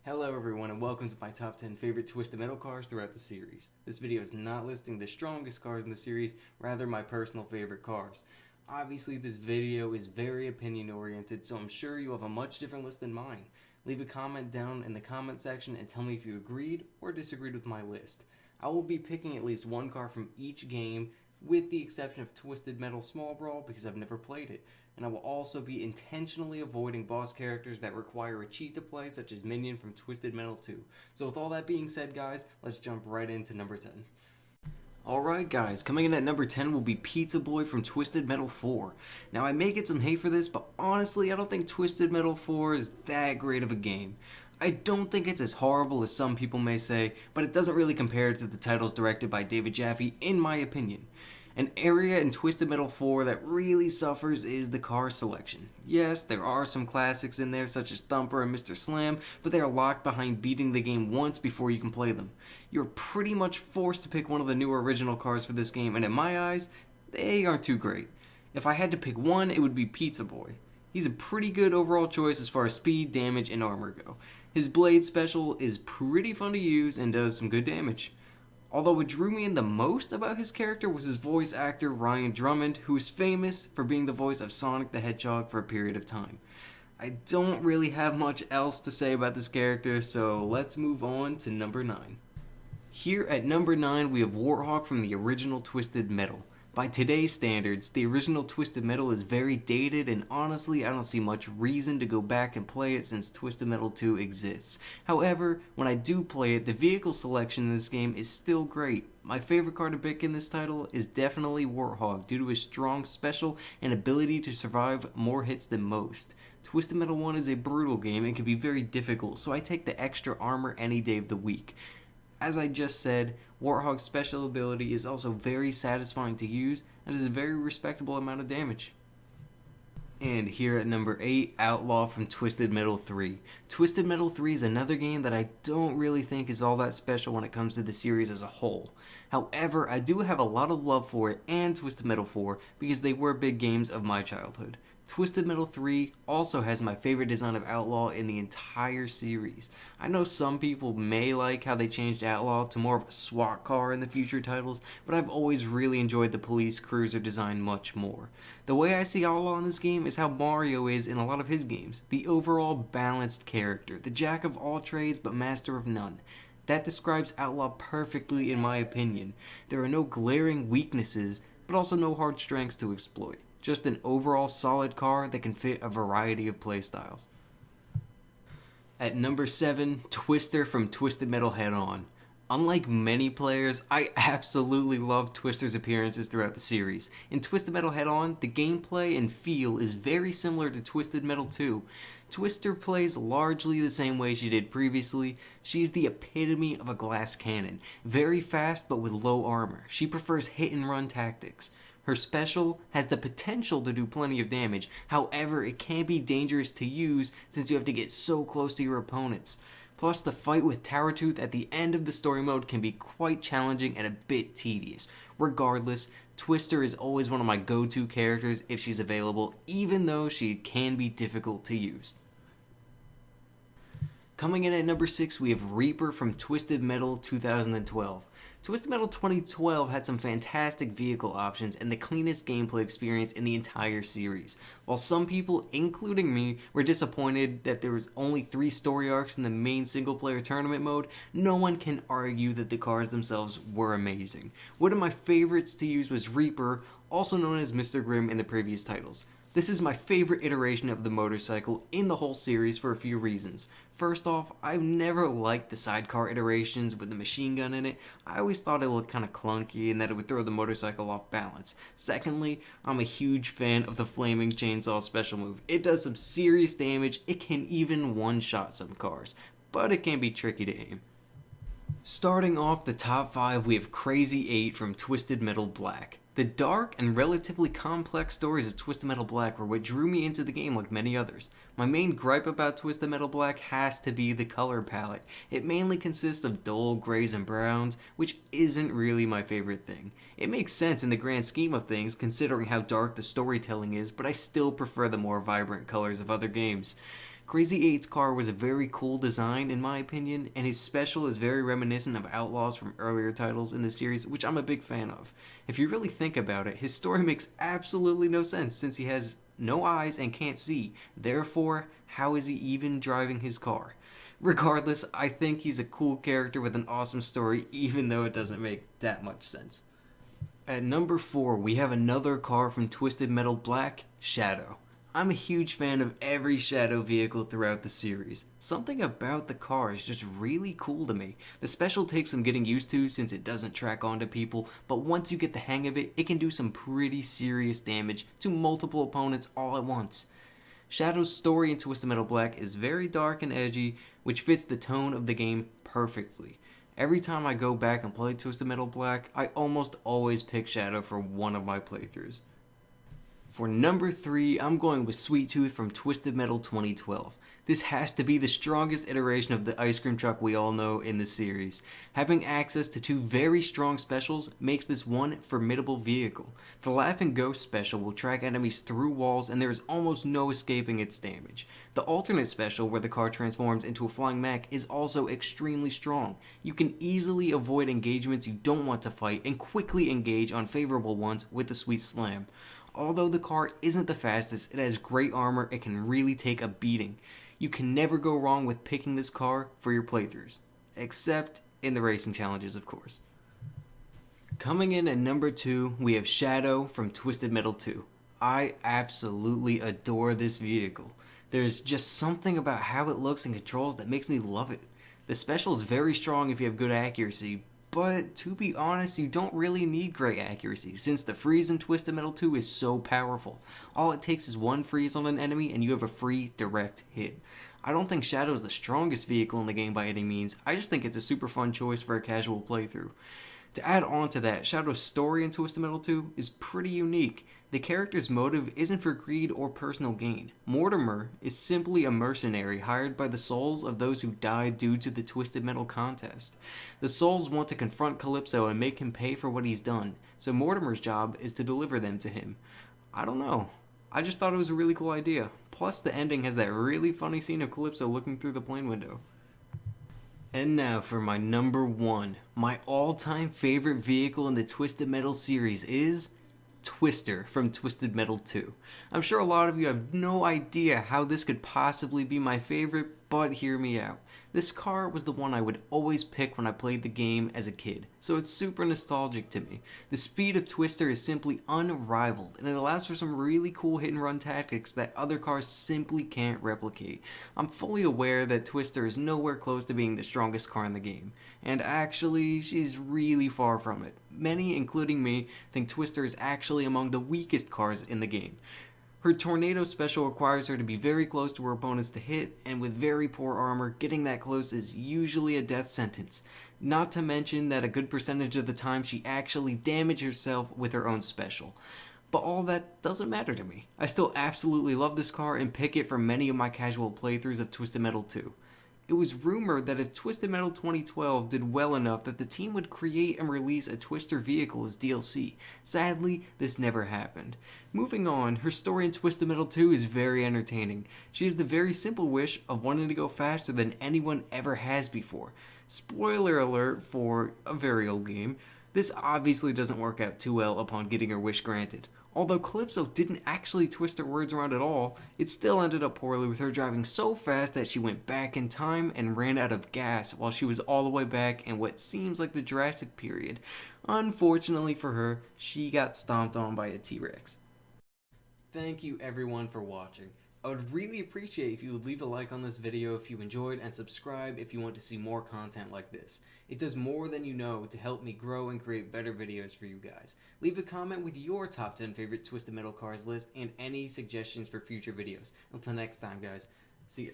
Hello everyone and welcome to my top 10 favorite Twisted Metal cars throughout the series. This video is not listing the strongest cars in the series, rather my personal favorite cars. Obviously this video is very opinion oriented, so I'm sure you have a much different list than mine. Leave a comment down in the comment section and tell me if you agreed or disagreed with my list. I will be picking at least one car from each game, with the exception of Twisted Metal Small Brawl because I've never played it. And I will also be intentionally avoiding boss characters that require a cheat to play, such as Minion from Twisted Metal 2. So with all that being said, guys, let's jump right into number 10. Alright guys, coming in at number 10 will be Pizza Boy from Twisted Metal 4. Now I may get some hate for this, but honestly I don't think Twisted Metal 4 is that great of a game. I don't think it's as horrible as some people may say, but it doesn't really compare to the titles directed by David Jaffe in my opinion. An area in Twisted Metal 4 that really suffers is the car selection. Yes, there are some classics in there such as Thumper and Mr. Slam, but they are locked behind beating the game once before you can play them. You're pretty much forced to pick one of the newer original cars for this game, and in my eyes, they aren't too great. If I had to pick one, it would be Pizza Boy. He's a pretty good overall choice as far as speed, damage, and armor go. His blade special is pretty fun to use and does some good damage. Although what drew me in the most about his character was his voice actor Ryan Drummond, who is famous for being the voice of Sonic the Hedgehog for a period of time. I don't really have much else to say about this character, so let's move on to number 9. Here at number 9 we have Warthog from the original Twisted Metal. By today's standards, the original Twisted Metal is very dated, and honestly I don't see much reason to go back and play it since Twisted Metal 2 exists. However, when I do play it, the vehicle selection in this game is still great. My favorite car to pick in this title is definitely Warthog due to his strong special and ability to survive more hits than most. Twisted Metal 1 is a brutal game and can be very difficult, so I take the extra armor any day of the week. As I just said, Warthog's special ability is also very satisfying to use and does a very respectable amount of damage. And here at number 8, Outlaw from Twisted Metal 3. Twisted Metal 3 is another game that I don't really think is all that special when it comes to the series as a whole. However, I do have a lot of love for it and Twisted Metal 4 because they were big games of my childhood. Twisted Metal 3 also has my favorite design of Outlaw in the entire series. I know some people may like how they changed Outlaw to more of a SWAT car in the future titles, but I've always really enjoyed the police cruiser design much more. The way I see Outlaw in this game is how Mario is in a lot of his games. The overall balanced character, the jack of all trades but master of none. That describes Outlaw perfectly in my opinion. There are no glaring weaknesses, but also no hard strengths to exploit. Just an overall solid car that can fit a variety of playstyles. At number 7, Twister from Twisted Metal Head-On. Unlike many players, I absolutely love Twister's appearances throughout the series. In Twisted Metal Head-On, the gameplay and feel is very similar to Twisted Metal 2. Twister plays largely the same way she did previously. She's the epitome of a glass cannon. Very fast but with low armor. She prefers hit and run tactics. Her special has the potential to do plenty of damage, however it can be dangerous to use since you have to get so close to your opponents. Plus the fight with Towertooth at the end of the story mode can be quite challenging and a bit tedious. Regardless, Twister is always one of my go-to characters if she's available, even though she can be difficult to use. Coming in at number 6 we have Reaper from Twisted Metal 2012. Twisted Metal 2012 had some fantastic vehicle options and the cleanest gameplay experience in the entire series. While some people, including me, were disappointed that there was only 3 story arcs in the main single player tournament mode, no one can argue that the cars themselves were amazing. One of my favorites to use was Reaper, also known as Mr. Grimm in the previous titles. This is my favorite iteration of the motorcycle in the whole series for a few reasons. First off, I've never liked the sidecar iterations with the machine gun in it. I always thought it looked kind of clunky and that it would throw the motorcycle off balance. Secondly, I'm a huge fan of the flaming chainsaw special move. It does some serious damage, it can even one-shot some cars, but it can be tricky to aim. Starting off the top 5 we have Crazy 8 from Twisted Metal Black. The dark and relatively complex stories of Twisted Metal Black were what drew me into the game like many others. My main gripe about Twisted Metal Black has to be the color palette. It mainly consists of dull grays and browns, which isn't really my favorite thing. It makes sense in the grand scheme of things considering how dark the storytelling is, but I still prefer the more vibrant colors of other games. Crazy 8's car was a very cool design in my opinion, and his special is very reminiscent of Outlaws from earlier titles in the series, which I'm a big fan of. If you really think about it, his story makes absolutely no sense since he has no eyes and can't see. Therefore, how is he even driving his car? Regardless, I think he's a cool character with an awesome story, even though it doesn't make that much sense. At number 4, we have another car from Twisted Metal Black, Shadow. I'm a huge fan of every Shadow vehicle throughout the series. Something about the car is just really cool to me. The special takes some getting used to since it doesn't track onto people, but once you get the hang of it, it can do some pretty serious damage to multiple opponents all at once. Shadow's story in Twisted Metal Black is very dark and edgy, which fits the tone of the game perfectly. Every time I go back and play Twisted Metal Black, I almost always pick Shadow for one of my playthroughs. For number 3, I'm going with Sweet Tooth from Twisted Metal 2012. This has to be the strongest iteration of the ice cream truck we all know in the series. Having access to 2 very strong specials makes this one formidable vehicle. The Laughing Ghost special will track enemies through walls and there is almost no escaping its damage. The alternate special, where the car transforms into a flying mech, is also extremely strong. You can easily avoid engagements you don't want to fight and quickly engage on favorable ones with the Sweet Slam. Although the car isn't the fastest, it has great armor and can really take a beating. You can never go wrong with picking this car for your playthroughs. Except in the racing challenges, of course. Coming in at number 2, we have Shadow from Twisted Metal 2. I absolutely adore this vehicle. There's just something about how it looks and controls that makes me love it. The special is very strong if you have good accuracy, but to be honest, you don't really need great accuracy since the freeze in Twisted Metal 2 is so powerful. All it takes is one freeze on an enemy and you have a free direct hit. I don't think Shadow is the strongest vehicle in the game by any means, I just think it's a super fun choice for a casual playthrough. To add on to that, Shadow's story in Twisted Metal 2 is pretty unique. The character's motive isn't for greed or personal gain. Mortimer is simply a mercenary hired by the souls of those who died due to the Twisted Metal contest. The souls want to confront Calypso and make him pay for what he's done, so Mortimer's job is to deliver them to him. I don't know. I just thought it was a really cool idea. Plus, the ending has that really funny scene of Calypso looking through the plane window. And now for my number 1. My all-time favorite vehicle in the Twisted Metal series is Twister from Twisted Metal 2. I'm sure a lot of you have no idea how this could possibly be my favorite, but hear me out. This car was the one I would always pick when I played the game as a kid, so it's super nostalgic to me. The speed of Twister is simply unrivaled, and it allows for some really cool hit and run tactics that other cars simply can't replicate. I'm fully aware that Twister is nowhere close to being the strongest car in the game, and actually, she's really far from it. Many, including me, think Twister is actually among the weakest cars in the game. Her Tornado special requires her to be very close to her opponents to hit, and with very poor armor, getting that close is usually a death sentence. Not to mention that a good percentage of the time she actually damages herself with her own special. But all that doesn't matter to me. I still absolutely love this car and pick it for many of my casual playthroughs of Twisted Metal 2. It was rumored that if Twisted Metal 2012 did well enough that the team would create and release a Twister vehicle as DLC. Sadly, this never happened. Moving on, her story in Twisted Metal 2 is very entertaining. She has the very simple wish of wanting to go faster than anyone ever has before. Spoiler alert for a very old game, this obviously doesn't work out too well upon getting her wish granted. Although Calypso didn't actually twist her words around at all, it still ended up poorly with her driving so fast that she went back in time and ran out of gas while she was all the way back in what seems like the Jurassic period. Unfortunately for her, she got stomped on by a T-Rex. Thank you everyone for watching. I would really appreciate if you would leave a like on this video if you enjoyed and subscribe if you want to see more content like this. It does more than you know to help me grow and create better videos for you guys. Leave a comment with your top 10 favorite Twisted Metal cars list and any suggestions for future videos. Until next time guys, see ya.